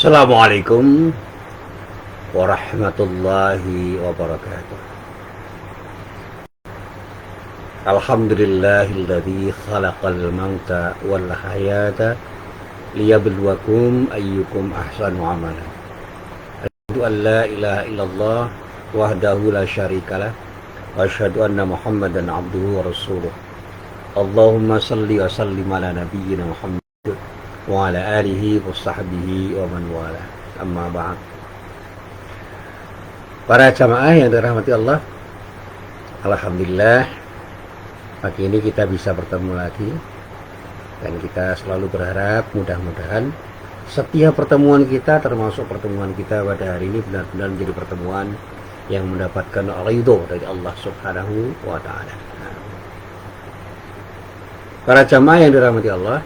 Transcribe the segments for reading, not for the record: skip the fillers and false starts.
Assalamualaikum warahmatullahi wabarakatuh. Alhamdulillahilladzi khalaqal mauta wal hayata liyabluwakum ayyukum ahsanu amala. Asyhadu an la ilaha illallah wahdahu la syarikalah wa asyhadu anna Muhammadan abduhu wa rasuluh. Allahumma salli wa sallim ala nabiyyina Muhammad wa ala alihi wa sahbihi wa man wala. Amma ba'd. Para jamaah yang dirahmati Allah, alhamdulillah pagi ini kita bisa bertemu lagi, dan kita selalu berharap mudah-mudahan setiap pertemuan kita, termasuk pertemuan kita pada hari ini, benar-benar menjadi pertemuan yang mendapatkan ridho dari Allah Subhanahu wa Ta'ala. Para jamaah yang dirahmati Allah,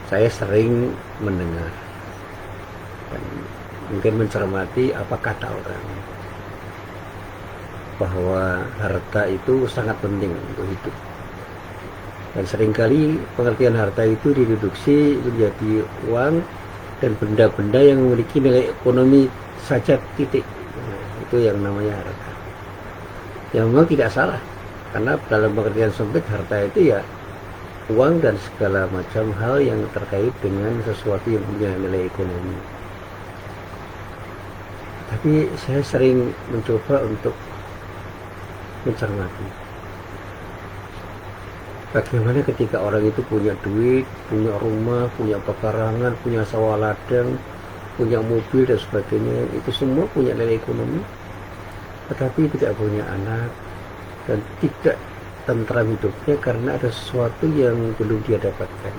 saya sering mendengar dan mungkin mencermati apa kata orang bahwa harta itu sangat penting untuk hidup, dan seringkali pengertian harta itu direduksi menjadi uang dan benda-benda yang memiliki nilai ekonomi saja, titik. Itu yang namanya harta, yang memang tidak salah, karena dalam pengertian sempit harta itu ya uang dan segala macam hal yang terkait dengan sesuatu yang punya nilai ekonomi. Tapi saya sering mencoba untuk mencermati bagaimana ketika orang itu punya duit, punya rumah, punya pekarangan, punya sawah ladang, punya mobil dan sebagainya, itu semua punya nilai ekonomi, tetapi tidak punya anak dan tidak tentram hidupnya karena ada sesuatu yang belum dia dapatkan.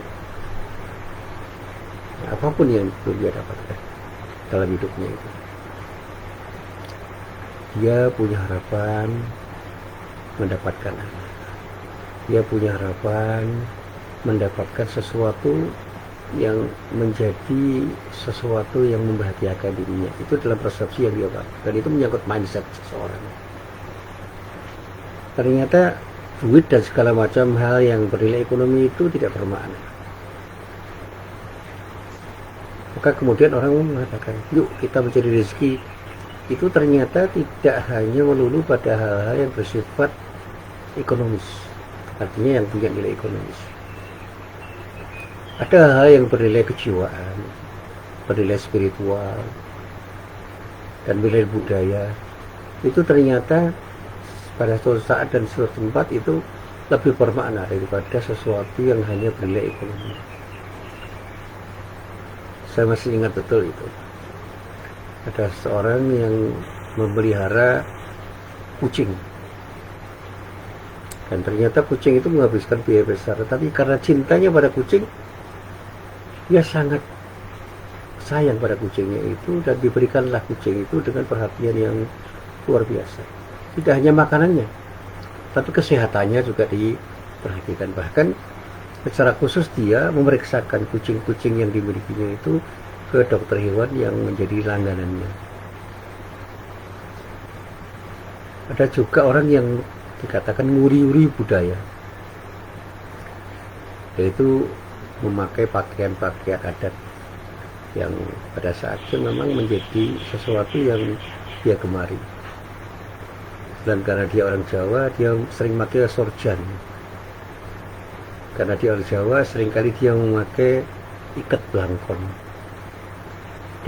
Apapun yang belum dia dapatkan dalam hidupnya itu, dia punya harapan mendapatkan anak, dia punya harapan mendapatkan sesuatu yang menjadi sesuatu yang membahagiakan dirinya. Itu dalam persepsi yang dia dapat, dan itu menyangkut mindset seseorang. Ternyata duit dan segala macam hal yang bernilai ekonomi itu tidak bermakna. Maka kemudian orang mengatakan, yuk kita mencari rezeki. Itu ternyata tidak hanya melulu pada hal-hal yang bersifat ekonomis, artinya yang punya nilai ekonomis. Ada hal yang bernilai kejiwaan, bernilai spiritual, dan bernilai budaya. Itu ternyata pada suatu saat dan suatu tempat itu lebih bermakna daripada sesuatu yang hanya bernilai ekonomi. Saya masih ingat betul itu. Ada seorang yang memelihara kucing, dan ternyata kucing itu menghabiskan biaya besar, tapi karena cintanya pada kucing, dia sangat sayang pada kucingnya itu, dan diberikanlah kucing itu dengan perhatian yang luar biasa. Tidak hanya makanannya, tapi kesehatannya juga diperhatikan. Bahkan secara khusus dia memeriksakan kucing-kucing yang dimilikinya itu ke dokter hewan yang menjadi langganannya. Ada juga orang yang dikatakan nguri-nguri budaya, yaitu memakai pakaian-pakaian adat yang pada saatnya memang menjadi sesuatu yang dia gemari. Dan karena dia orang Jawa, dia sering memakai sorjan. Karena dia orang Jawa, seringkali dia memakai ikat belangkon.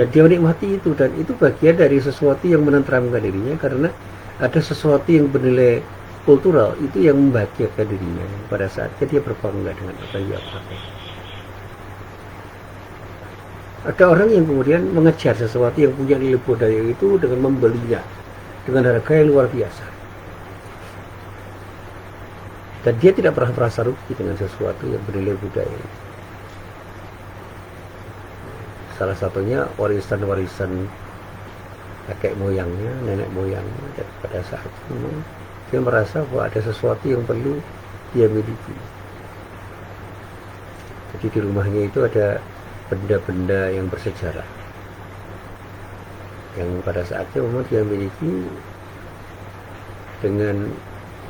Dan dia menikmati itu, dan itu bagian dari sesuatu yang menenteramkan dirinya, karena ada sesuatu yang bernilai kultural itu yang membahagiakan dirinya pada saatnya dia berbangga dengan apa yang dia pakai. Ada orang yang kemudian mengejar sesuatu yang punya nilai budaya itu dengan membelinya dengan harga yang luar biasa, dan dia tidak pernah merasa rugi dengan sesuatu yang bernilai budaya. Salah satunya warisan-warisan kakek moyangnya, nenek moyangnya, dan pada saat itu dia merasa bahwa ada sesuatu yang perlu dia miliki. Jadi di rumahnya itu ada benda-benda yang bersejarah, yang pada saatnya memang dia miliki dengan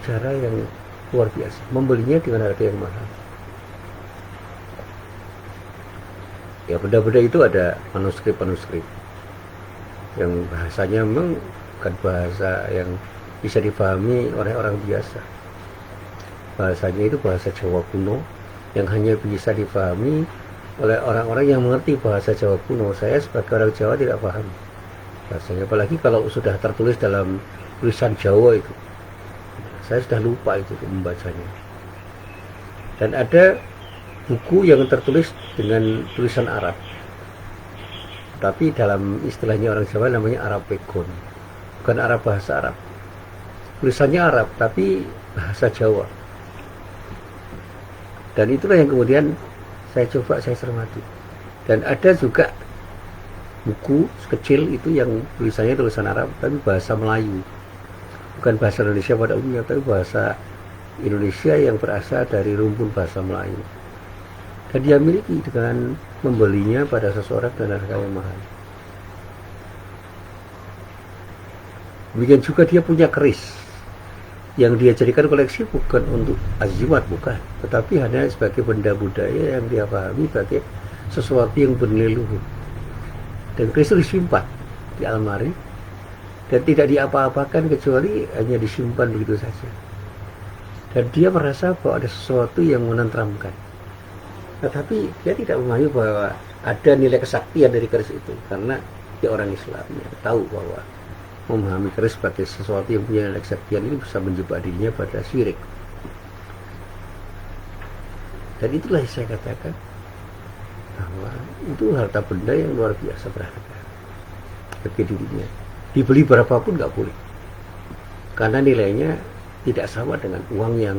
cara yang luar biasa, membelinya dengan harga yang mahal. Ya benda-benda itu ada manuskrip-manuskrip yang bahasanya memang bukan bahasa yang bisa dipahami oleh orang biasa. Bahasanya itu bahasa Jawa kuno yang hanya bisa dipahami oleh orang-orang yang mengerti bahasa Jawa kuno. Saya sebagai orang Jawa tidak paham bahasanya, apalagi kalau sudah tertulis dalam tulisan Jawa itu. Saya sudah lupa itu membacanya. Dan ada buku yang tertulis dengan tulisan Arab, tapi dalam istilahnya orang Jawa namanya Arab Pegon, bukan Arab bahasa Arab. Tulisannya Arab tapi bahasa Jawa. Dan itulah yang kemudian saya cermati. Dan ada juga buku kecil itu yang tulisannya tulisan Arab tapi bahasa Melayu, bukan bahasa Indonesia pada umumnya, tapi bahasa Indonesia yang berasal dari rumpun bahasa Melayu. Dan dia miliki dengan membelinya pada seseorang dengan harga yang mahal. Demikian juga dia punya keris yang dia jadikan koleksi, bukan untuk azimat, bukan, tetapi hanya sebagai benda budaya yang dia pahami sebagai sesuatu yang bernilai luhur. Dan keris itu disimpan di almari dan tidak diapa-apakan kecuali hanya disimpan begitu saja. Dan dia merasa bahwa ada sesuatu yang menenteramkan. Tetapi dia tidak memahami bahwa ada nilai kesaktian dari keris itu, karena dia orang Islam, ya, tahu bahwa memahami keris sebagai sesuatu yang punya nilai kesaktian ini bisa menjebak dirinya pada syirik. Dan itulah yang saya katakan bahwa itu harta benda yang luar biasa berharga bagi dirinya. Dibeli berapapun nggak boleh, karena nilainya tidak sama dengan uang yang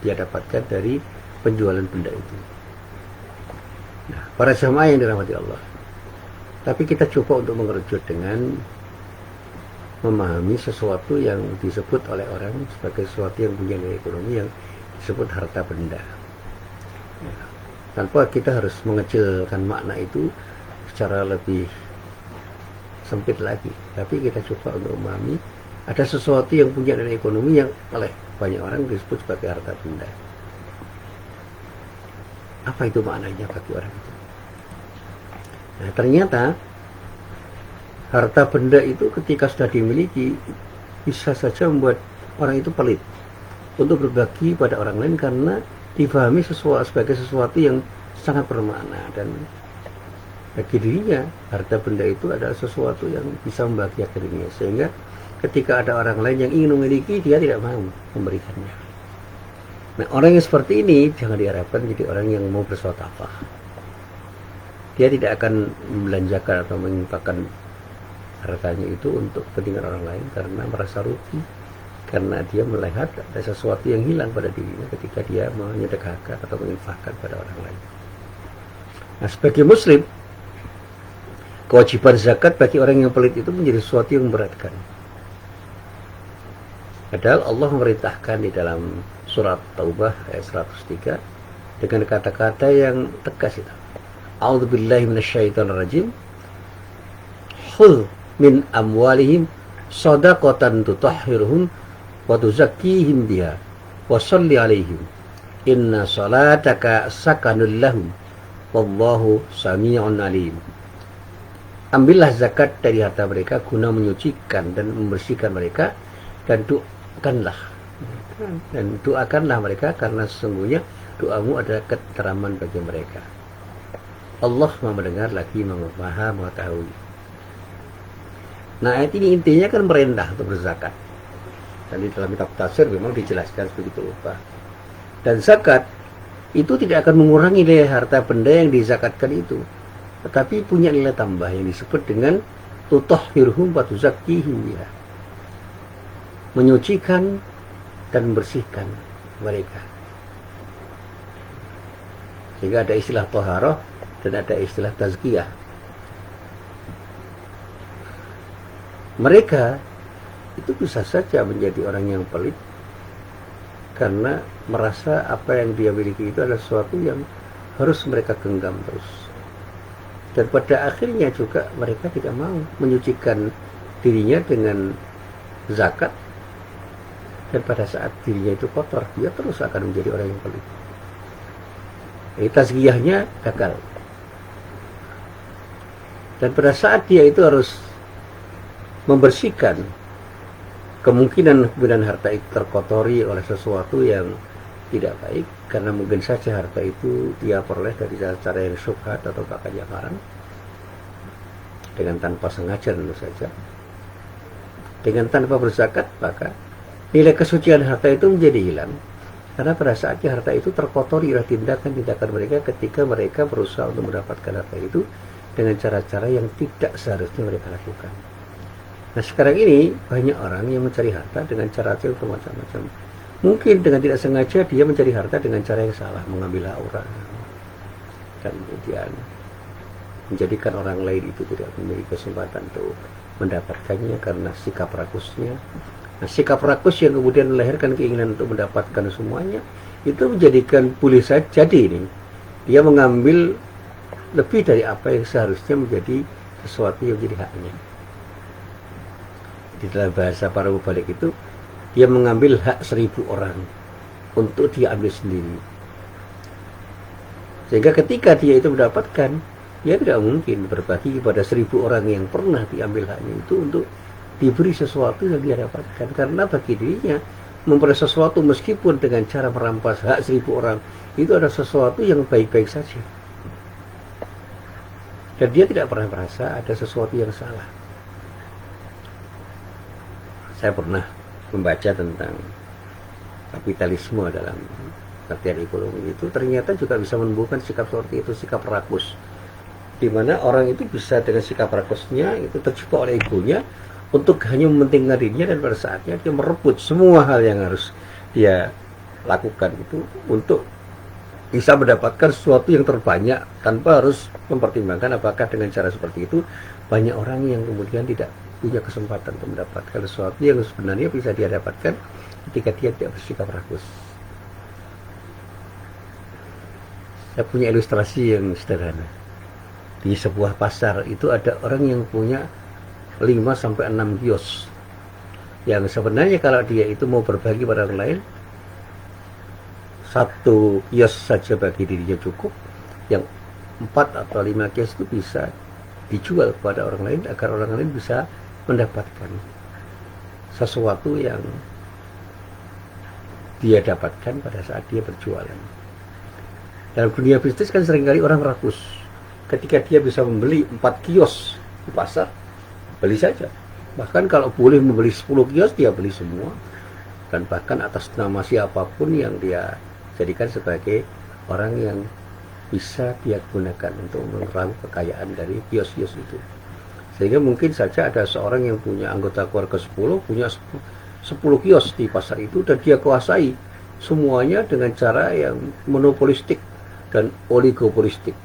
dia dapatkan dari penjualan benda itu. Nah, para jamaah yang dirahmati Allah, tapi kita coba untuk mengerjut dengan memahami sesuatu yang disebut oleh orang sebagai sesuatu yang punya nilai ekonomi yang disebut harta benda. Ya, tanpa kita harus mengecilkan makna itu secara lebih sempit lagi, tapi kita coba untuk memahami ada sesuatu yang punya nilai ekonomi yang oleh banyak orang disebut sebagai harta benda. Apa itu maknanya bagi orang itu? Nah, ternyata harta benda itu ketika sudah dimiliki bisa saja membuat orang itu pelit untuk berbagi pada orang lain, karena dipahami sebagai sesuatu yang sangat bermakna. Dan bagi dirinya harta benda itu adalah sesuatu yang bisa membahagiakan dirinya, sehingga ketika ada orang lain yang ingin memiliki, dia tidak mau memberikannya. Nah, orang yang seperti ini jangan diharapkan menjadi orang yang mau bersedekah. Dia tidak akan membelanjakan atau menginfakkan hartanya itu untuk kepentingan orang lain karena merasa rugi, karena dia melihat ada sesuatu yang hilang pada dirinya ketika dia menyedekahkan atau menginfakkan pada orang lain. Nah, sebagai muslim, kewajiban zakat bagi orang yang pelit itu menjadi sesuatu yang memberatkan. Padahal Allah memerintahkan di dalam surat Taubah ayat 103 dengan kata-kata yang tegas itu. A'udzubillahi minasyaitonirrajim. Khudh min amwalihim shadaqatan tutahhiruhum wa tuzakkihim biha wa shalli 'alaihim inna salataka sakanul lahum wallahu samii'un 'alim. Ambillah zakat dari harta mereka guna menyucikan dan membersihkan mereka, dan doakanlah mereka, karena sesungguhnya doamu adalah keteraman bagi mereka. Allah Maha mendengar lagi Maha mengetahui. Nah, ayat ini intinya kan merintah untuk berzakat. Dan di dalam kitab tafsir memang dijelaskan begitu rupa. Dan zakat itu tidak akan mengurangi nilai harta benda yang dizakatkan itu, tetapi punya nilai tambah yang disebut dengan tutahhirhum wa tuzakkihim biha, menyucikan dan membersihkan mereka. Sehingga ada istilah toharoh dan ada istilah tazkiyah. Mereka itu bisa saja menjadi orang yang pelit karena merasa apa yang dia miliki itu adalah sesuatu yang harus mereka genggam terus. Dan pada akhirnya juga mereka tidak mau menyucikan dirinya dengan zakat. Dan pada saat dirinya itu kotor, dia terus akan menjadi orang yang pelit. Jadi tazkiyahnya gagal. Dan pada saat dia itu harus membersihkan kemungkinan harta itu terkotori oleh sesuatu yang tidak baik, karena mungkin saja harta itu dia peroleh dari cara yang syubhat atau bahkan yang haram, dengan tanpa sengaja tentu saja, dengan tanpa berzakat, maka nilai kesucian harta itu menjadi hilang. Karena pada saatnya harta itu terkotori oleh tindakan-tindakan mereka ketika mereka berusaha untuk mendapatkan harta itu dengan cara-cara yang tidak seharusnya mereka lakukan. Nah, sekarang ini banyak orang yang mencari harta dengan cara yang bermacam-macam. Mungkin dengan tidak sengaja dia mencari harta dengan cara yang salah, mengambil hak orang, dan kemudian menjadikan orang lain itu tidak memiliki kesempatan untuk mendapatkannya karena sikap rakusnya. Nah, sikap rakus yang kemudian melahirkan keinginan untuk mendapatkan semuanya, itu menjadikan boleh saja jadi ini dia mengambil lebih dari apa yang seharusnya menjadi sesuatu yang menjadi haknya. Di dalam bahasa para mubalik itu, dia mengambil hak 1000 orang untuk dia ambil sendiri. Sehingga ketika dia itu mendapatkan, dia tidak mungkin berbagi kepada 1000 orang yang pernah diambil haknya itu untuk diberi sesuatu yang dia dapatkan. Karena bagi dirinya, memperoleh sesuatu meskipun dengan cara merampas hak 1000 orang, itu adalah sesuatu yang baik-baik saja. Dan dia tidak pernah merasa ada sesuatu yang salah. Saya pernah membaca tentang kapitalisme dalam artian ekonomi itu, ternyata juga bisa menumbuhkan sikap seperti itu, sikap rakus, di mana orang itu bisa dengan sikap rakusnya itu terjebak oleh egonya untuk hanya mementingkan dirinya, dan pada saatnya dia merebut semua hal yang harus dia lakukan itu untuk bisa mendapatkan sesuatu yang terbanyak tanpa harus mempertimbangkan apakah dengan cara seperti itu banyak orang yang kemudian tidak punya kesempatan untuk mendapatkan sesuatu yang sebenarnya bisa dia dapatkan ketika dia tidak bersikap rakus. Saya punya ilustrasi yang sederhana. Di sebuah pasar itu ada orang yang punya 5-6 kios, yang sebenarnya kalau dia itu mau berbagi pada orang lain, 1 kios saja bagi dirinya cukup, yang 4 atau 5 kios itu bisa dijual kepada orang lain agar orang lain bisa mendapatkan sesuatu yang dia dapatkan pada saat dia berjualan. Dalam dunia bisnis kan seringkali orang rakus. Ketika dia bisa membeli 4 kios di pasar, beli saja. Bahkan kalau boleh membeli 10 kios, dia beli semua. Dan bahkan atas nama siapapun yang dia jadikan sebagai orang yang bisa dia gunakan untuk mengerang kekayaan dari kios-kios itu. Sehingga mungkin saja ada seorang yang punya anggota keluarga 10, punya 10 kios di pasar itu, dan dia kuasai semuanya dengan cara yang monopolistik dan oligopolistik.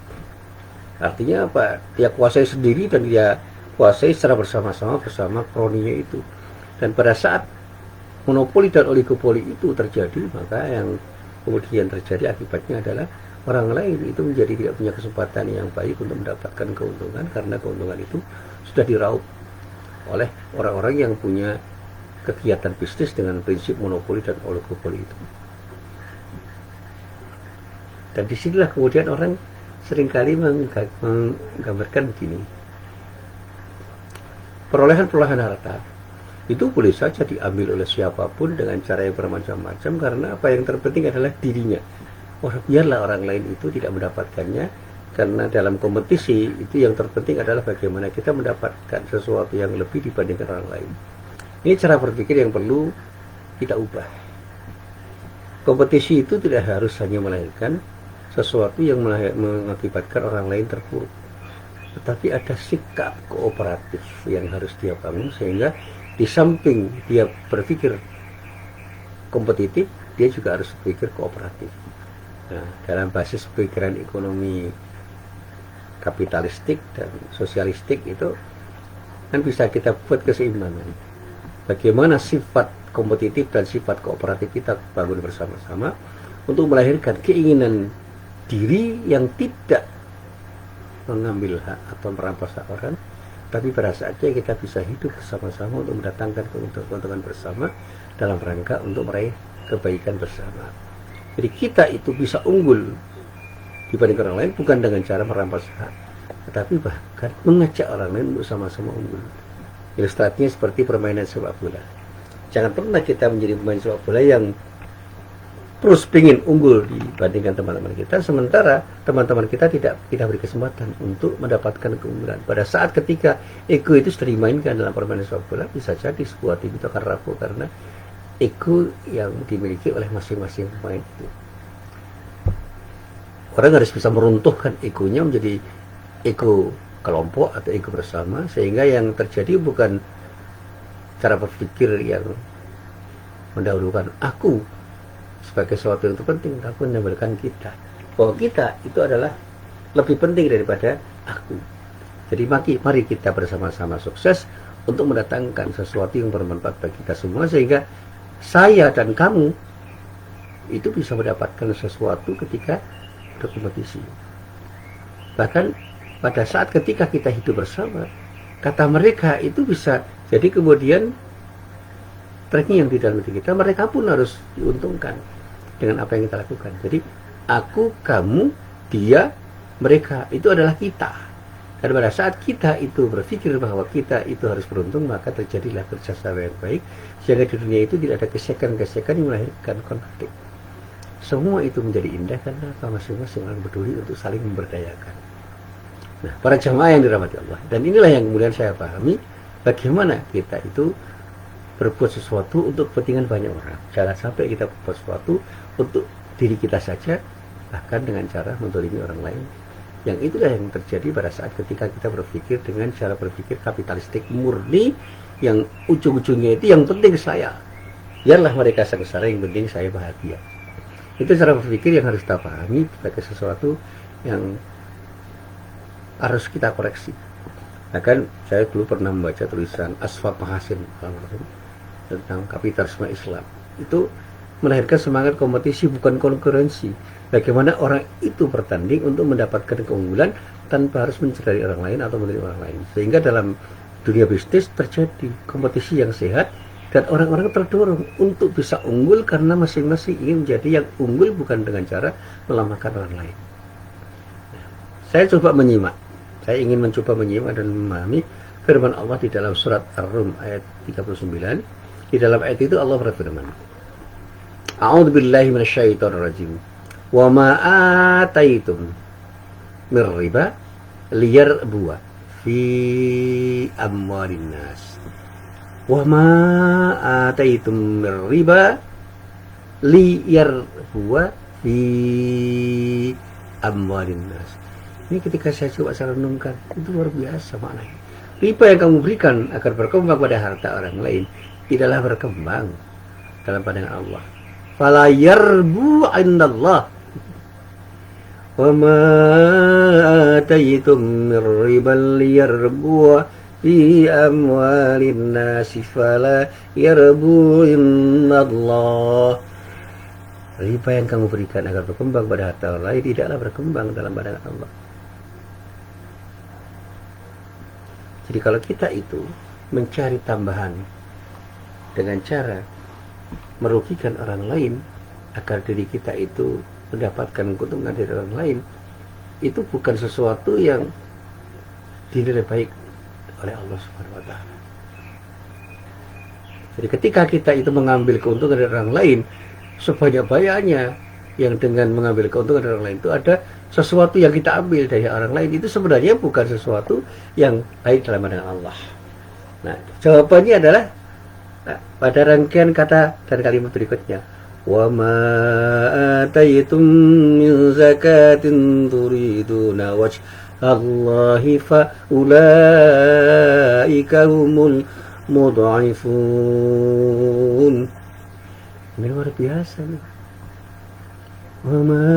Artinya apa? Dia kuasai sendiri dan dia kuasai secara bersama-sama bersama kroninya itu. Dan pada saat monopoli dan oligopoli itu terjadi, maka yang kemudian terjadi akibatnya adalah orang lain itu menjadi tidak punya kesempatan yang baik untuk mendapatkan keuntungan, karena keuntungan itu sudah diraup oleh orang-orang yang punya kegiatan bisnis dengan prinsip monopoli dan oligopoli itu. Dan disinilah kemudian orang seringkali menggambarkan begini, perolehan harta itu boleh saja diambil oleh siapapun dengan cara yang bermacam-macam, karena apa yang terpenting adalah dirinya. Biarlah orang lain itu tidak mendapatkannya, karena dalam kompetisi itu yang terpenting adalah bagaimana kita mendapatkan sesuatu yang lebih dibandingkan orang lain. Ini cara berpikir yang perlu kita ubah. Kompetisi itu tidak harus hanya melahirkan sesuatu yang mengakibatkan orang lain terpuruk, tetapi ada sikap kooperatif yang harus dia bangun, sehingga di samping dia berpikir kompetitif, dia juga harus berpikir kooperatif. Nah, dalam basis pikiran ekonomi kapitalistik dan sosialistik itu kan bisa kita buat keseimbangan. Bagaimana sifat kompetitif dan sifat kooperatif kita bangun bersama-sama untuk melahirkan keinginan diri yang tidak mengambil hak atau merampas hak orang, tapi pada saatnya kita bisa hidup bersama-sama untuk mendatangkan keuntungan bersama dalam rangka untuk meraih kebaikan bersama. Jadi kita itu bisa unggul dibanding orang lain bukan dengan cara merampas hak, tetapi bahkan mengajak orang lain untuk sama-sama unggul. Ilustrasinya seperti permainan sepak bola. Jangan pernah kita menjadi pemain sepak bola yang terus ingin unggul dibandingkan teman-teman kita, sementara teman-teman kita tidak kita beri kesempatan untuk mendapatkan keunggulan. Pada saat ketika ego itu sudah dimainkan dalam permainan sepak bola, bisa jadi sebuah tim itu akan rapuh karena ego yang dimiliki oleh masing-masing pemain itu. Orang harus bisa meruntuhkan egonya menjadi ego kelompok atau ego bersama, sehingga yang terjadi bukan cara berpikir yang mendahulukan aku sebagai sesuatu yang terpenting, tapi menambahkan kita, bahwa kita itu adalah lebih penting daripada aku. Jadi mari kita bersama-sama sukses untuk mendatangkan sesuatu yang bermanfaat bagi kita semua, sehingga saya dan kamu itu bisa mendapatkan sesuatu ketika berkompetisi. Bahkan pada saat ketika kita hidup bersama, kata mereka itu bisa jadi kemudian ranking yang di dalam diri kita, mereka pun harus diuntungkan dengan apa yang kita lakukan. Jadi aku, kamu, dia, mereka itu adalah kita. Dan pada saat kita itu berpikir bahwa kita itu harus beruntung, maka terjadilah kerjasama yang baik, sehingga di dunia itu tidak ada gesekan-gesekan yang melahirkan konflik. Semua itu menjadi indah karena masing-masing orang peduli untuk saling memberdayakan. Nah, para jamaah yang dirahmati Allah, dan inilah yang kemudian saya pahami bagaimana kita itu berbuat sesuatu untuk kepentingan banyak orang. Jangan sampai kita berbuat sesuatu untuk diri kita saja, bahkan dengan cara menzalimi orang lain. Yang itulah yang terjadi pada saat ketika kita berpikir dengan cara berpikir kapitalistik murni, yang ujung-ujungnya itu yang penting saya. Biarlah mereka sengsara, yang penting saya bahagia. Itu cara berpikir yang harus kita pahami sebagai sesuatu yang harus kita koreksi. Bahkan saya dulu pernah membaca tulisan Asfar Mahasin tentang kapitalisme Islam. Itu melahirkan semangat kompetisi, bukan konkurensi. Bagaimana orang itu bertanding untuk mendapatkan keunggulan tanpa harus mencederai orang lain atau mencederai orang lain. Sehingga dalam dunia bisnis terjadi kompetisi yang sehat, dan orang-orang terdorong untuk bisa unggul karena masing-masing ingin menjadi yang unggul, bukan dengan cara melemahkan orang lain. Saya ingin mencoba menyimak dan memahami firman Allah di dalam surat Ar-Rum ayat 39. Di dalam ayat itu Allah berfirman, A'udzubillahi minasyaitonirrajim. Wa ma ataitum mir riba liyarbuwa fi amwalin nas. Wa ma ataitum mir riba liyarbuwa fi amwalin nas. Ini ketika saya coba saya renungkan, itu luar biasa maknanya. Riba yang kamu berikan agar berkembang pada harta orang lain tidaklah berkembang dalam pandangan Allah. Fala yarbu indallah. Wa ma ataitum mir riban liyarbu fi amwalin nasi fala yarbu indallah. Riba yang kamu berikan agar berkembang pada harta orang lain tidaklah berkembang dalam pandangan Allah. Jadi kalau kita itu mencari tambahan dengan cara merugikan orang lain agar diri kita itu mendapatkan keuntungan dari orang lain, itu bukan sesuatu yang dinilai baik oleh Allah Subhanahu wa Ta'ala. Jadi ketika kita itu mengambil keuntungan dari orang lain sebanyak-banyaknya, yang dengan mengambil keuntungan dari orang lain itu ada sesuatu yang kita ambil dari orang lain, itu sebenarnya bukan sesuatu yang baik dalam pandangan Allah. Nah, jawabannya adalah pada rangkaian kata dan kalimat berikutnya. Wa ma ataitum min zakatin turiduna wajhallahi fa ulaika humul mudha'ifun. Ini luar biasa nih. Wa ma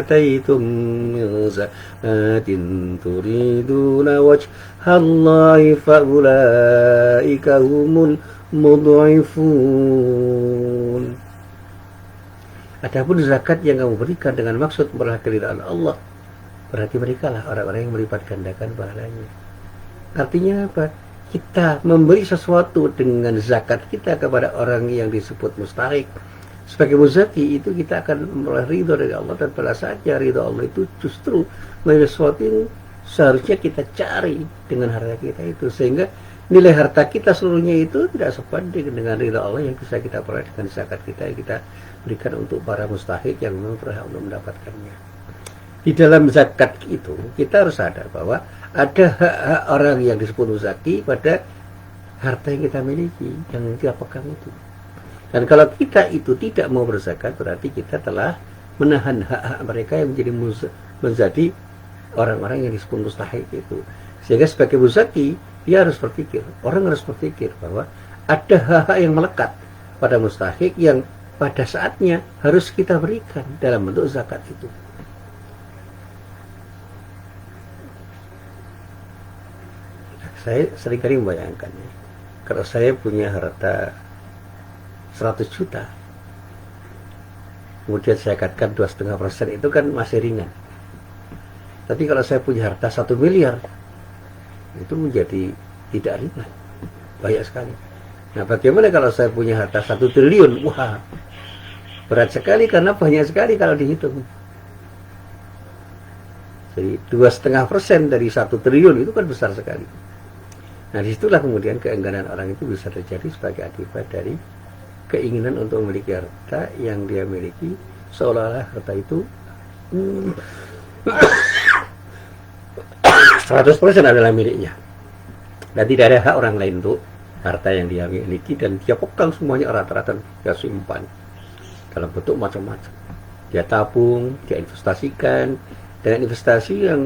ataitum min zakatin turiduna wajhallahi fa ulaika humul mudha'ifun. Adapun zakat yang kamu berikan dengan maksud meraih keridhaan Allah, berarti mereka lah orang-orang yang melipat gandakan pahalanya. Artinya apa? Kita memberi sesuatu dengan zakat kita kepada orang yang disebut mustahik, Sebagai muzaki itu kita akan memperoleh ridho dari Allah, dan pada saatnya ridho Allah itu justru menjadi sesuatu yang seharusnya kita cari dengan harta kita itu, sehingga nilai harta kita seluruhnya itu tidak sebanding dengan ridho Allah yang bisa kita peroleh dengan zakat kita yang kita berikan untuk para mustahik yang memang berhak untuk mendapatkannya. Di dalam zakat itu kita harus sadar bahwa ada hak-hak orang yang disebut muzaki pada harta yang kita miliki, yang kita pegang itu. Dan kalau kita itu tidak mau berzakat, berarti kita telah menahan hak-hak mereka yang menjadi orang-orang yang disebut mustahik itu. Sehingga sebagai muzaki, dia harus berpikir, orang harus berpikir bahwa ada hak-hak yang melekat pada mustahik yang pada saatnya harus kita berikan dalam bentuk zakat itu. Saya seringkali membayangkan, kalau saya punya harta 100 juta, kemudian saya katakan 2,5% itu kan masih ringan. Tapi kalau saya punya harta 1 miliar, itu menjadi tidak ringan, banyak sekali. Nah, bagaimana kalau saya punya harta 1 triliun? Wah, berat sekali karena banyak sekali kalau dihitung. Jadi 2,5% dari 1 triliun itu kan besar sekali. Nah, disitulah kemudian keengganan orang itu bisa terjadi sebagai akibat dari keinginan untuk memiliki harta yang dia miliki, seolah-olah harta itu 100% adalah miliknya, dan tidak ada hak orang lain untuk harta yang dia miliki, dan dia pegang semuanya rata-rata, dia simpan dalam bentuk macam-macam, dia tabung, dia investasikan dengan investasi yang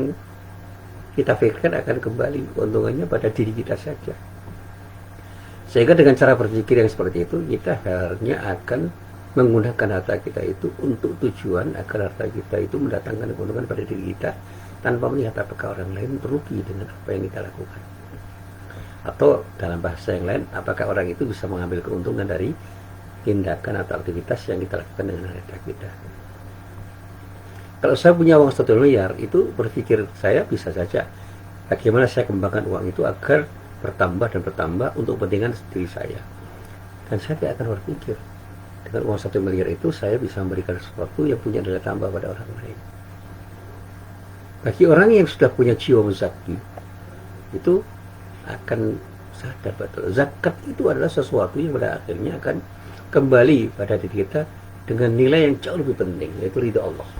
kita pikirkan akan kembali keuntungannya pada diri kita saja. Sehingga dengan cara berpikir yang seperti itu, kita akhirnya akan menggunakan harta kita itu untuk tujuan agar harta kita itu mendatangkan keuntungan pada diri kita, tanpa melihat apakah orang lain merugi dengan apa yang kita lakukan. Atau dalam bahasa yang lain, apakah orang itu bisa mengambil keuntungan dari tindakan atau aktivitas yang kita lakukan dengan harta kita. Kalau saya punya uang 1 miliar, itu berpikir saya bisa saja bagaimana saya kembangkan uang itu agar bertambah dan bertambah untuk kepentingan diri saya. Dan saya tidak akan berpikir dengan uang 1 miliar itu saya bisa memberikan sesuatu yang punya nilai tambah pada orang lain. Bagi orang yang sudah punya jiwa muzaki, itu akan sadar betul zakat itu adalah sesuatu yang pada akhirnya akan kembali pada diri kita dengan nilai yang jauh lebih penting, yaitu ridha Allah.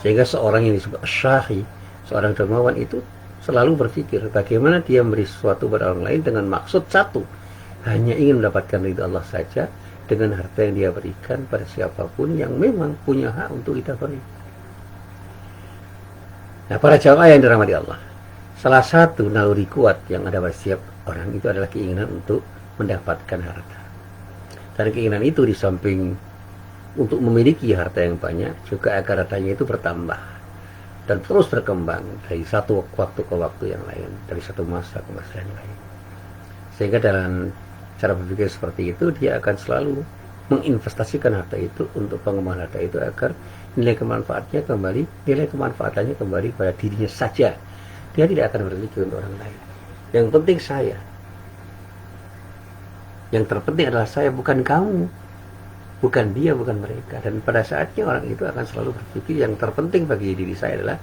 Sehingga seorang yang disebut syahih, seorang dermawan itu selalu berpikir bagaimana dia memberi sesuatu pada orang lain dengan maksud satu, hanya ingin mendapatkan ridha Allah saja dengan harta yang dia berikan pada siapapun yang memang punya hak untuk kita beri. Nah, para jamaah yang dirahmati Allah, salah satu naluri kuat yang ada pada setiap orang itu adalah keinginan untuk mendapatkan harta. Dan keinginan itu di samping untuk memiliki harta yang banyak, juga agar hartanya itu bertambah dan terus berkembang dari satu waktu ke waktu yang lain, dari satu masa ke masa yang lain. Sehingga dalam cara berpikir seperti itu, dia akan selalu menginvestasikan harta itu untuk pengembangan harta itu agar nilai kemanfaatannya kembali pada dirinya saja. Dia tidak akan berpikir untuk orang lain. Yang penting saya. Yang terpenting adalah saya, bukan kamu. Bukan dia, bukan mereka. Dan pada saatnya orang itu akan selalu berpikir yang terpenting bagi diri saya adalah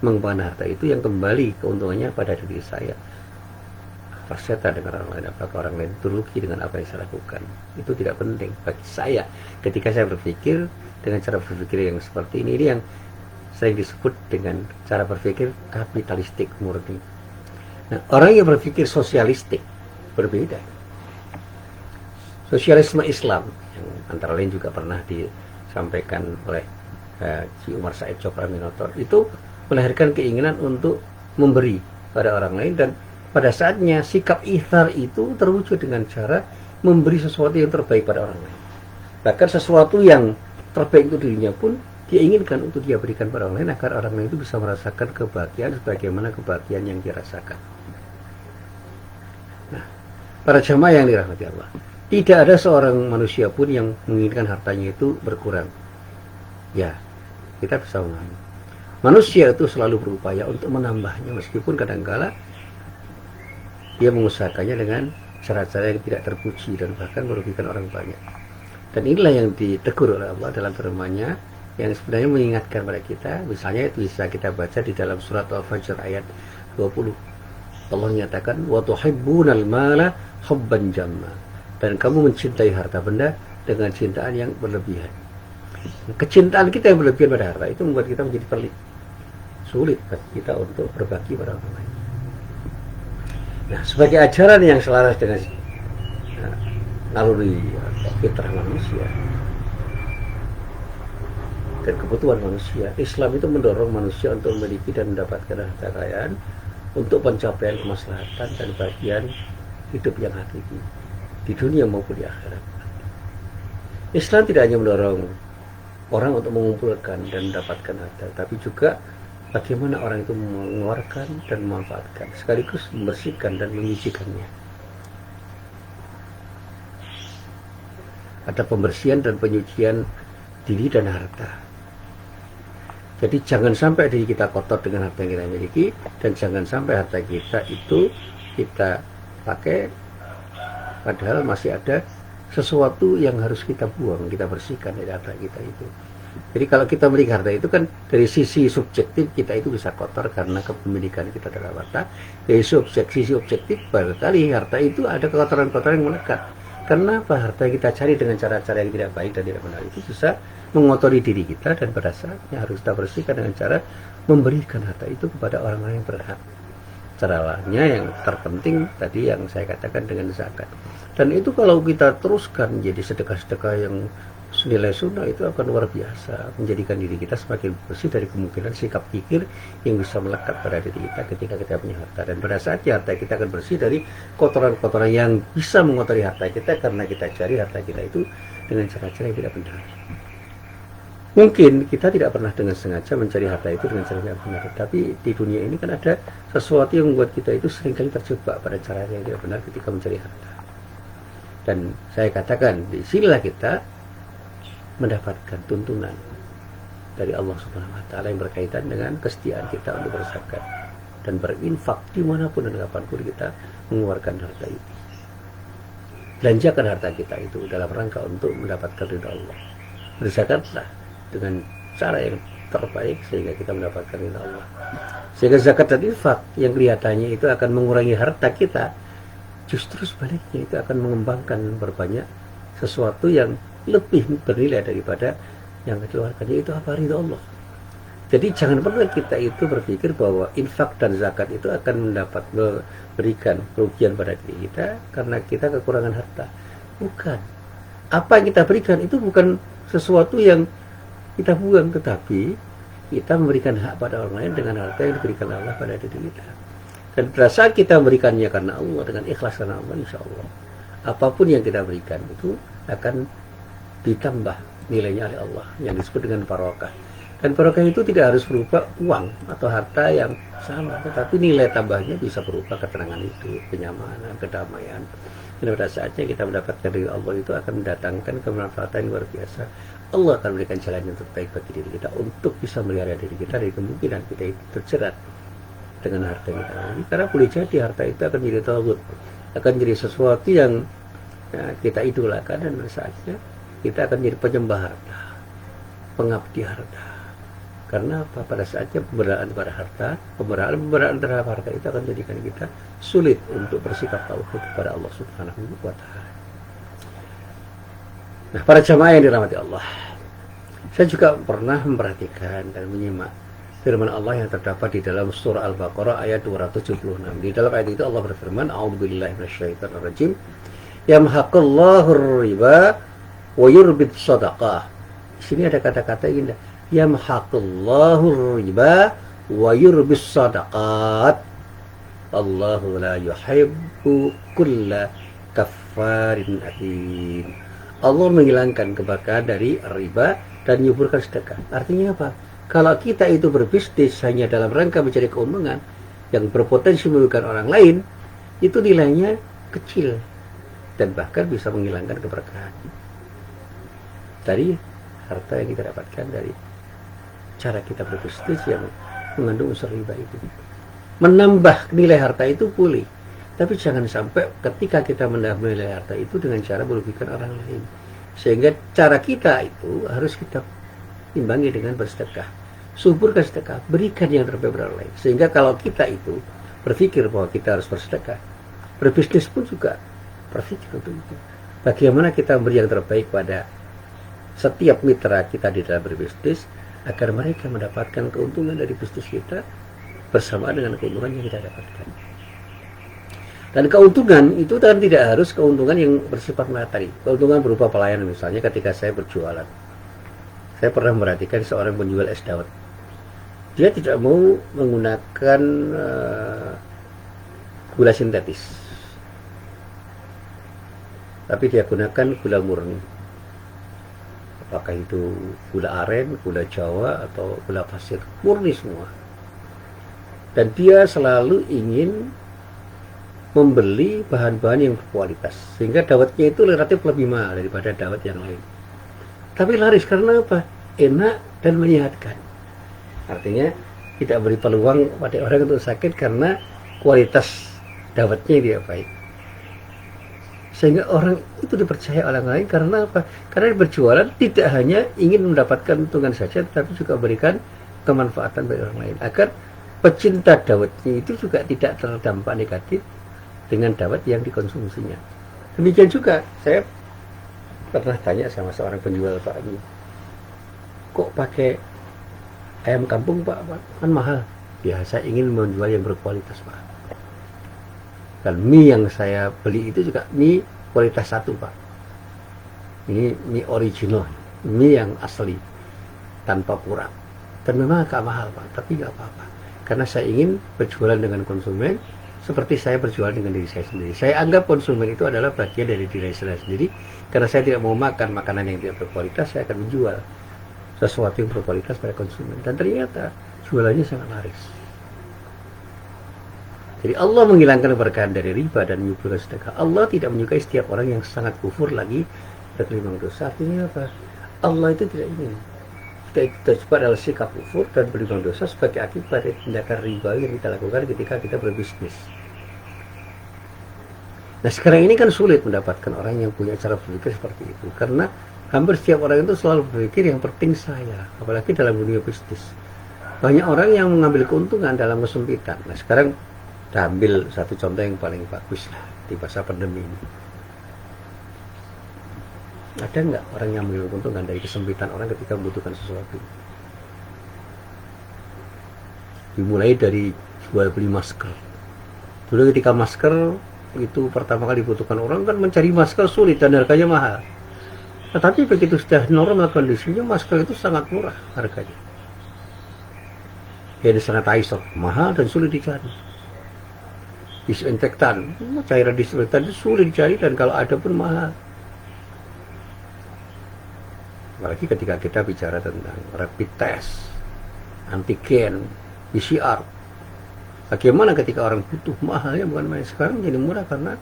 mengembangkan harta itu yang kembali keuntungannya pada diri saya. Apa saya dengan orang lain, apakah orang lain terugi dengan apa yang saya lakukan, itu tidak penting bagi saya. Ketika saya berpikir dengan cara berpikir yang seperti ini yang sering disebut dengan cara berpikir kapitalistik murni. Nah, orang yang berpikir sosialistik berbeda. Sosialisme Islam yang antara lain juga pernah disampaikan oleh Ki Umar Said Chokraminoto itu melahirkan keinginan untuk memberi pada orang lain, dan pada saatnya sikap ithar itu terwujud dengan cara memberi sesuatu yang terbaik pada orang lain. Bahkan sesuatu yang terbaik untuk dirinya pun dia inginkan untuk dia berikan pada orang lain agar orang lain itu bisa merasakan kebahagiaan sebagaimana kebahagiaan yang dia rasakan. Nah, para jamaah yang dirahmati Allah, tidak ada seorang manusia pun yang menginginkan hartanya itu berkurang. Ya, kita bisa memahami. Manusia itu selalu berupaya untuk menambahnya, meskipun kadangkala dia mengusahakannya dengan cara-cara yang tidak terpuji dan bahkan merugikan orang banyak. Dan inilah yang ditegur oleh Allah dalam firman-Nya yang sebenarnya mengingatkan pada kita. Misalnya itu bisa kita baca di dalam surat Al-Fajr ayat 20. Allah menyatakan wa tuhibbunal mala hubban jamma, dan kamu mencintai harta benda dengan cintaan yang berlebihan. Kecintaan kita yang berlebihan pada harta itu membuat kita menjadi pelit, sulit bagi kita untuk berbagi pada orang lain. Nah, sebagai ajaran yang selaras dengan naluri fitrah manusia dan kebutuhan manusia, Islam itu mendorong manusia untuk memiliki dan mendapatkan harta kekayaan untuk pencapaian kemaslahatan dan bagian hidup yang hakiki di dunia maupun di akhirat. Islam tidak hanya mendorong orang untuk mengumpulkan dan mendapatkan harta, tapi juga bagaimana orang itu mengeluarkan dan memanfaatkan, sekaligus membersihkan dan menyucikannya. Ada pembersihan dan penyucian diri dan harta. Jadi jangan sampai diri kita kotor dengan harta yang kita miliki, dan jangan sampai harta kita itu kita pakai padahal masih ada sesuatu yang harus kita buang, kita bersihkan dari harta kita itu. Jadi kalau kita memiliki harta itu kan dari sisi subjektif kita itu bisa kotor karena kepemilikan kita terhadap harta. Dari sisi objektif barangkali harta itu ada kotoran-kotoran yang melekat. Karena apa? Harta yang kita cari dengan cara-cara yang tidak baik dan tidak benar itu bisa mengotori diri kita, dan pada saatnya harus kita bersihkan dengan cara memberikan harta itu kepada orang-orang yang berhak. Caranya yang terpenting tadi yang saya katakan dengan zakat. Dan itu kalau kita teruskan jadi sedekah-sedekah yang nilai sunnah, itu akan luar biasa, menjadikan diri kita semakin bersih dari kemungkinan sikap pikir yang bisa melekat pada diri kita ketika kita punya harta. Dan pada saatnya harta kita akan bersih dari kotoran-kotoran yang bisa mengotori harta kita karena kita cari harta kita itu dengan cara-cara yang tidak benar. Mungkin kita tidak pernah dengan sengaja mencari harta itu dengan cara yang benar, tapi di dunia ini kan ada sesuatu yang membuat kita itu seringkali terjebak pada cara yang tidak benar ketika mencari harta. Dan saya katakan di sinilah kita mendapatkan tuntunan dari Allah Subhanahu wa Ta'ala yang berkaitan dengan kesetiaan kita untuk berzakat dan berinfak dimanapun dan kapanpun kita mengeluarkan harta itu. Belanjakan harta kita itu dalam rangka untuk mendapatkan ridha Allah. Berzakatlah dengan cara yang terbaik sehingga kita mendapatkan ridha Allah. Sehingga zakat dan infak yang kelihatannya itu akan mengurangi harta kita, justru sebaliknya itu akan mengembangkan berbanyak sesuatu yang lebih bernilai daripada yang dikeluarkannya, itu apa? Ridha Allah. Jadi jangan pernah kita itu berpikir bahwa infak dan zakat itu akan memberikan kerugian pada diri kita karena kita kekurangan harta. Bukan. Apa yang kita berikan itu bukan sesuatu yang kita buang, tetapi kita memberikan hak pada orang lain dengan harta yang diberikan Allah pada diri kita. Dan pada saat kita memberikannya karena Allah, dengan ikhlas karena Allah, insya Allah apapun yang kita berikan itu akan ditambah nilainya oleh Allah yang disebut dengan barokah. Dan barokah itu tidak harus berupa uang atau harta yang sama, tetapi nilai tambahnya bisa berupa ketenangan hidup, kenyamanan, kedamaian. Dan pada saatnya kita mendapatkan dari Allah itu akan mendatangkan kemanfaatan yang luar biasa. Allah akan memberikan jalan yang terbaik bagi diri kita untuk bisa melihara diri kita dari kemungkinan kita itu terjerat dengan harta kita ini. Karena boleh jadi harta itu akan menjadi tagut, akan jadi sesuatu yang kita idolakan, dan pada saatnya kita akan jadi penyembah harta, pengabdi harta. Karena apa? Pada saatnya pembelaan pada harta, pembelaan terhadap harta itu akan menjadikan kita sulit untuk bersikap tauhid kepada Allah Subhanahu wa Ta'ala. Nah, para jamaah yang dirahmati Allah, saya juga pernah memperhatikan dan menyimak firman Allah yang terdapat di dalam surah Al-Baqarah ayat 276. Di dalam ayat itu Allah berfirman, "A'udzubillahi minasyaitonirrajim. Yamhaqullahu riba wa yurbit sadaqah." Di sini ada kata-kata indah. Yamhaqullahu riba wa yurbis sadaqat. Allahu la yuhibbu kulla kaffarin athim. Allah menghilangkan keberkahan dari riba dan menyuburkan sedekah. Artinya apa? Kalau kita itu berbisnis hanya dalam rangka mencari keuntungan yang berpotensi merugikan orang lain, itu nilainya kecil dan bahkan bisa menghilangkan keberkahan dari harta yang kita dapatkan dari cara kita berbisnis yang mengandung unsur riba itu. Menambah nilai harta itu boleh, tapi jangan sampai ketika kita menambah nilai harta itu dengan cara merugikan orang lain. Sehingga cara kita itu harus kita imbangi dengan bersedekah. Suburkan sedekah, berikan yang terbaik pada orang lain. Sehingga kalau kita itu berpikir bahwa kita harus bersedekah, berbisnis pun juga berpikir untuk itu. Bagaimana kita memberi yang terbaik pada setiap mitra kita di dalam berbisnis, agar mereka mendapatkan keuntungan dari bisnis kita bersamaan dengan keuntungan yang kita dapatkan. Dan keuntungan itu kan tidak harus keuntungan yang bersifat materi. Keuntungan berupa pelayanan, misalnya ketika saya berjualan. Saya pernah memperhatikan seorang penjual es dawet. Dia tidak mau menggunakan gula sintetis, tapi dia gunakan gula murni. Apakah itu gula aren, gula jawa, atau gula pasir, murni semua. Dan dia selalu ingin membeli bahan-bahan yang berkualitas, sehingga dawetnya itu relatif lebih mahal daripada dawet yang lain. Tapi laris karena apa? Enak dan menyehatkan. Artinya tidak beri peluang pada orang untuk sakit karena kualitas dawetnya dia baik. Sehingga orang itu dipercaya orang lain karena apa? Karena berjualan tidak hanya ingin mendapatkan keuntungan saja, tetapi juga berikan kemanfaatan bagi orang lain, agar pecinta dawetnya itu juga tidak terdampak negatif dengan dawet yang dikonsumsinya. Demikian juga saya pernah tanya sama seorang penjual, Pak, kok pakai ayam kampung, Pak? Kan mahal. Ya, saya ingin menjual yang berkualitas, Pak. Dan mie yang saya beli itu juga mie kualitas 1, Pak. Ini mie original, mie yang asli, tanpa kurang. Dan memang agak mahal, Pak, tapi nggak apa-apa. Karena saya ingin berjualan dengan konsumen seperti saya berjualan dengan diri saya sendiri. Saya anggap konsumen itu adalah bagian dari diri saya sendiri. Karena saya tidak mau makan makanan yang tidak berkualitas, saya akan menjual sesuatu yang berkualitas pada konsumen. Dan ternyata jualannya sangat laris. Jadi Allah menghilangkan keberkahan dari riba dan menyuburkan sedekah. Allah tidak menyukai setiap orang yang sangat kufur lagi berkelimang dosa. Artinya apa? Allah itu tidak ingin kita coba adalah sikap kufur dan berkelimang dosa sebagai akibat dari tindakan riba yang kita lakukan ketika kita berbisnis. Nah, sekarang ini kan sulit mendapatkan orang yang punya cara berpikir seperti itu, karena hampir setiap orang itu selalu berpikir yang penting saya, apalagi dalam dunia bisnis. Banyak orang yang mengambil keuntungan dalam kesempitan. Nah, sekarang kita ambil satu contoh yang paling bagus lah di masa pandemi ini. Ada nggak orang yang mengambil keuntungan dari kesempitan orang ketika membutuhkan sesuatu? Dimulai dari jual beli masker. Dulu ketika masker itu pertama kali dibutuhkan orang, kan mencari masker sulit dan harganya mahal. Tetapi begitu sudah normal kondisinya, masker itu sangat murah harganya. Ya, sanitizer mahal dan sulit dicari. Disinfektan, cairan disinfektan itu sulit dicari dan kalau ada pun mahal. Apalagi ketika kita bicara tentang rapid test, antigen, PCR. Bagaimana ketika orang butuh, mahalnya bukan main. Sekarang jadi murah karena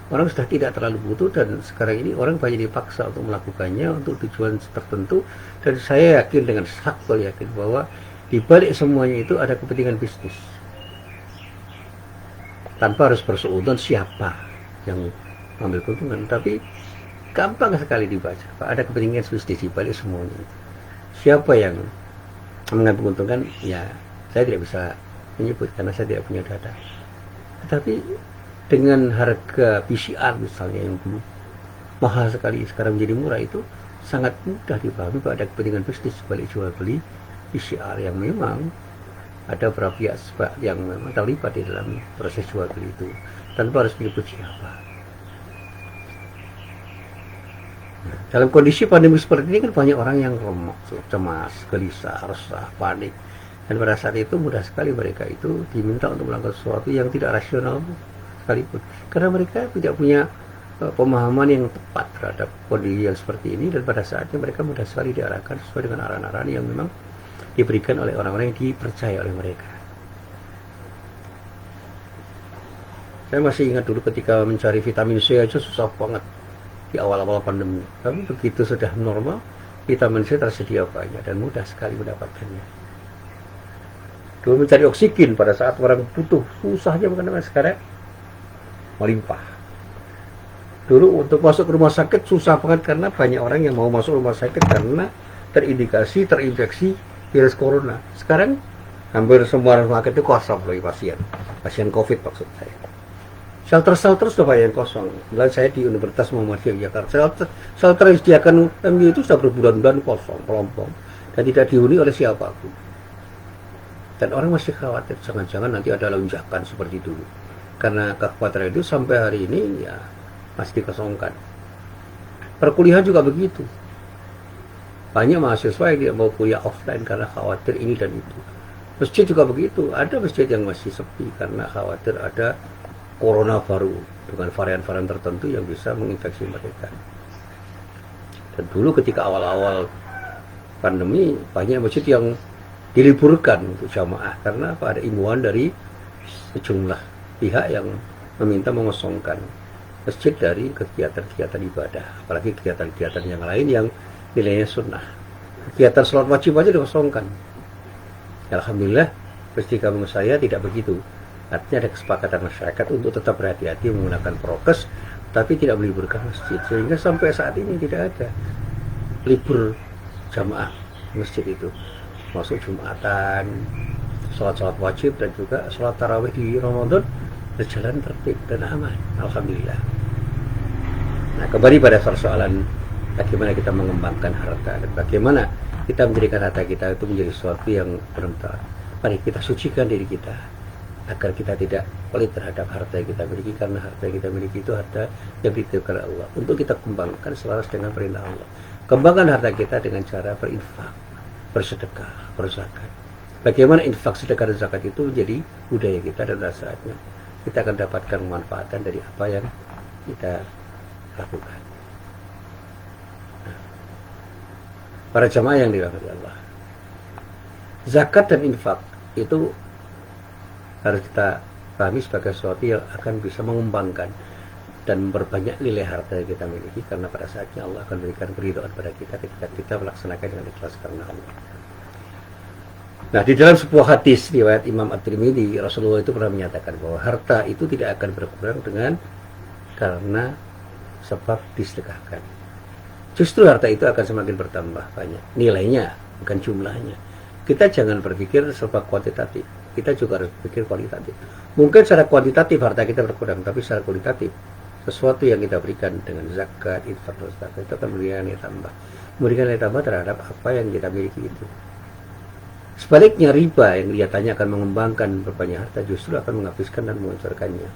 orang sudah tidak terlalu butuh, dan sekarang ini orang banyak dipaksa untuk melakukannya untuk tujuan tertentu. Dan saya yakin, dengan sakit yakin, bahwa di balik semuanya itu ada kepentingan bisnis. Tanpa harus berseudon siapa yang mengambil keuntungan, tapi gampang sekali dibaca, Pak. Ada kepentingan bisnis di balik semuanya itu. Siapa yang mengambil keuntungan? Ya, saya tidak bisa menyebut karena saya tidak punya data. Tetapi dengan harga PCR misalnya yang dulu mahal sekali, sekarang menjadi murah, itu sangat mudah dipahami bahwa ada kepentingan bisnis balik jual beli PCR, yang memang ada beberapa pihak yang memang terlibat di dalam proses jual beli itu tanpa harus menyebut siapa. Nah, dalam kondisi pandemi seperti ini kan banyak orang yang remuk, cemas, gelisah, resah, panik, dan pada saat itu mudah sekali mereka itu diminta untuk melakukan sesuatu yang tidak rasional sekalipun, karena mereka tidak punya pemahaman yang tepat terhadap kondisi yang seperti ini, dan pada saatnya mereka mudah sekali diarahkan sesuai dengan arahan-arahan yang memang diberikan oleh orang-orang yang dipercaya oleh mereka. Saya masih ingat dulu ketika mencari vitamin C aja susah banget di awal-awal pandemi. Tapi begitu sudah normal, vitamin C tersedia banyak dan mudah sekali mendapatkannya. Dulu mencari oksigen pada saat orang butuh, susahnya, bukan sekarang melimpah. Dulu untuk masuk ke rumah sakit susah banget karena banyak orang yang mau masuk rumah sakit karena terindikasi terinfeksi virus corona. Sekarang hampir semua rumah sakit itu kosong bagi pasien COVID maksud saya. Shelter sudah banyak yang kosong. Mulai saya di Universitas Muhammadiyah Jakarta, shelter yang disediakan MU itu sudah berbulan-bulan kosong, kelompok, dan tidak dihuni oleh siapapun. Dan orang masih khawatir, jangan-jangan nanti ada lonjakan seperti dulu. Karena kekhawatiran itu sampai hari ini ya masih dikosongkan. Perkuliahan juga begitu. Banyak mahasiswa yang tidak mau kuliah offline karena khawatir ini dan itu. Masjid juga begitu. Ada masjid yang masih sepi karena khawatir ada corona baru dengan varian-varian tertentu yang bisa menginfeksi mereka. Dan dulu ketika awal-awal pandemi banyak masjid yang diliburkan untuk jamaah karena ada imbauan dari sejumlah pihak yang meminta mengosongkan masjid dari kegiatan-kegiatan ibadah, apalagi kegiatan-kegiatan yang lain yang nilainya sunnah. Kegiatan sholat wajib aja dikosongkan. Alhamdulillah ketika saya tidak begitu. Artinya ada kesepakatan masyarakat untuk tetap berhati-hati menggunakan prokes, tapi tidak meliburkan masjid. Sehingga sampai saat ini tidak ada libur jamaah masjid itu. Masuk Jumatan, sholat wajib, dan juga sholat tarawih di Ramadan berjalan tertib dan aman. Alhamdulillah. Nah, kembali pada persoalan bagaimana kita mengembangkan harta dan bagaimana kita menjadikan harta kita itu menjadi sesuatu yang bermanfaat. Mari kita sucikan diri kita agar kita tidak pelit terhadap harta yang kita miliki, karena harta yang kita miliki itu harta yang dititipkan oleh Allah untuk kita kembangkan selaras dengan perintah Allah. Kembangkan harta kita dengan cara berinfak, bersedekah, berzakat. Bagaimana infak, sedekah, dan zakat itu menjadi budaya kita dan rasanya kita akan dapatkan kemanfaatan dari apa yang kita lakukan. Nah, para jamaah yang dirahmati Allah, zakat dan infak itu harus kita pahami sebagai sesuatu yang akan bisa mengembangkan dan memperbanyak nilai harta yang kita miliki, karena pada saatnya Allah akan berikan keridhaan pada kita ketika kita melaksanakan dengan ikhlas karena Allah. Nah, di dalam sebuah hadis riwayat Imam At-Tirmidzi, Rasulullah itu pernah menyatakan bahwa harta itu tidak akan berkurang karena sebab disedekahkan. Justru harta itu akan semakin bertambah banyak nilainya, bukan jumlahnya. Kita jangan berpikir serba kuantitatif, kita juga harus berpikir kualitatif. Mungkin secara kuantitatif harta kita berkurang, tapi secara kualitatif sesuatu yang kita berikan dengan zakat, infak, dan sedekah itu akan memberikan nilai tambah, terhadap apa yang kita miliki itu. Sebaliknya, riba yang kelihatannya akan mengembangkan berbanyak harta justru akan menghabiskan dan menghancurkannya.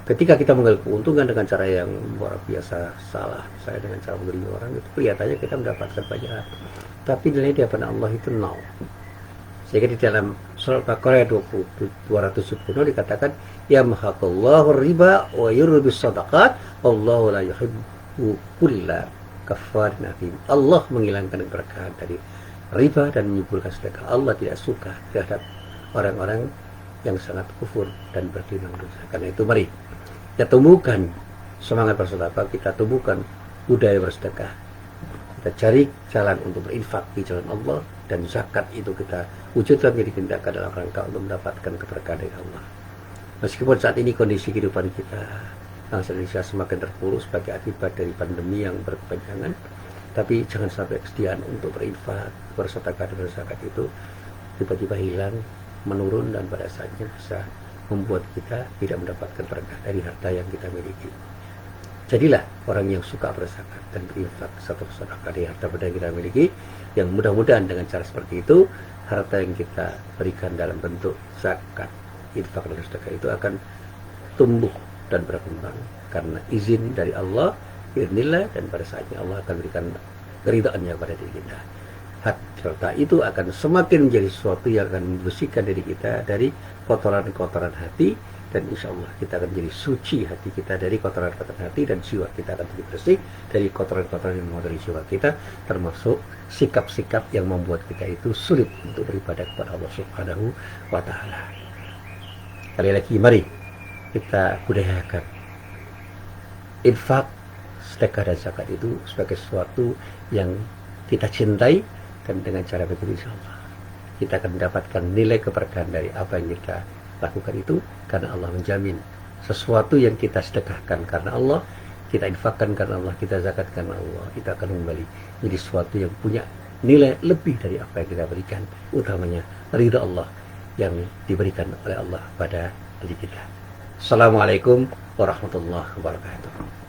Ketika kita mengambil keuntungan dengan cara yang luar biasa salah, saya dengan cara memberi orang, itu kelihatannya kita mendapatkan banyak harta, tapi nilai di hadapan Allah itu nol. Sehingga di dalam surat Baqarah 270 dikatakan, ya mahaqallahu riba wa yurbis sadaqat wallahu la yuhibbu kulla kafarin athim. Allah menghilangkan keberkahan dari riba dan menyuburkan sedekah. Allah tidak suka terhadap orang-orang yang sangat kufur dan berdiri dosa. Karena itu mari kita tumbuhkan semangat bersedekah, kita tumbuhkan budaya bersedekah, kita cari jalan untuk berinfak di jalan Allah, dan zakat itu kita wujudkan menjadi tindakan dalam rangka untuk mendapatkan keberkahan dari Allah. Meskipun saat ini kondisi kehidupan kita bangsa Indonesia semakin terpuruk sebagai akibat dari pandemi yang berkepanjangan, tapi jangan sampai kesediaan untuk berinfak, bersedekah, dan berzakat itu tiba-tiba hilang, menurun, dan pada saatnya bisa membuat kita tidak mendapatkan berkah dari harta yang kita miliki. Jadilah orang yang suka berzakat dan berinfak serta bersedekah dari harta benda yang kita miliki, yang mudah-mudahan dengan cara seperti itu harta yang kita berikan dalam bentuk zakat, infak, dan sedekah itu akan tumbuh dan berkembang karena izin dari Allah, biidznillah, dan pada saatnya Allah akan berikan keridhaannya pada diri kita. Harta itu akan semakin menjadi sesuatu yang akan membersihkan diri kita dari kotoran-kotoran hati, dan insya Allah kita akan menjadi suci hati kita dari kotoran-kotoran hati, dan jiwa kita akan menjadi bersih dari kotoran-kotoran yang mengotori jiwa kita, termasuk sikap-sikap yang membuat kita itu sulit untuk beribadah kepada Allah Subhanahu wa Ta'ala. Sekali lagi, mari kita budayakan infak, sedekah, dan zakat itu sebagai sesuatu yang kita cintai, dan dengan cara begitu insya Allah kita akan mendapatkan nilai keberkahan dari apa yang kita lakukan itu, karena Allah menjamin sesuatu yang kita sedekahkan karena Allah kita infakkan karena Allah, kita zakat karena Allah, kita akan kembali menjadi sesuatu yang punya nilai lebih dari apa yang kita berikan, utamanya ridha Allah yang diberikan oleh Allah pada diri kita. Assalamualaikum warahmatullahi wabarakatuh.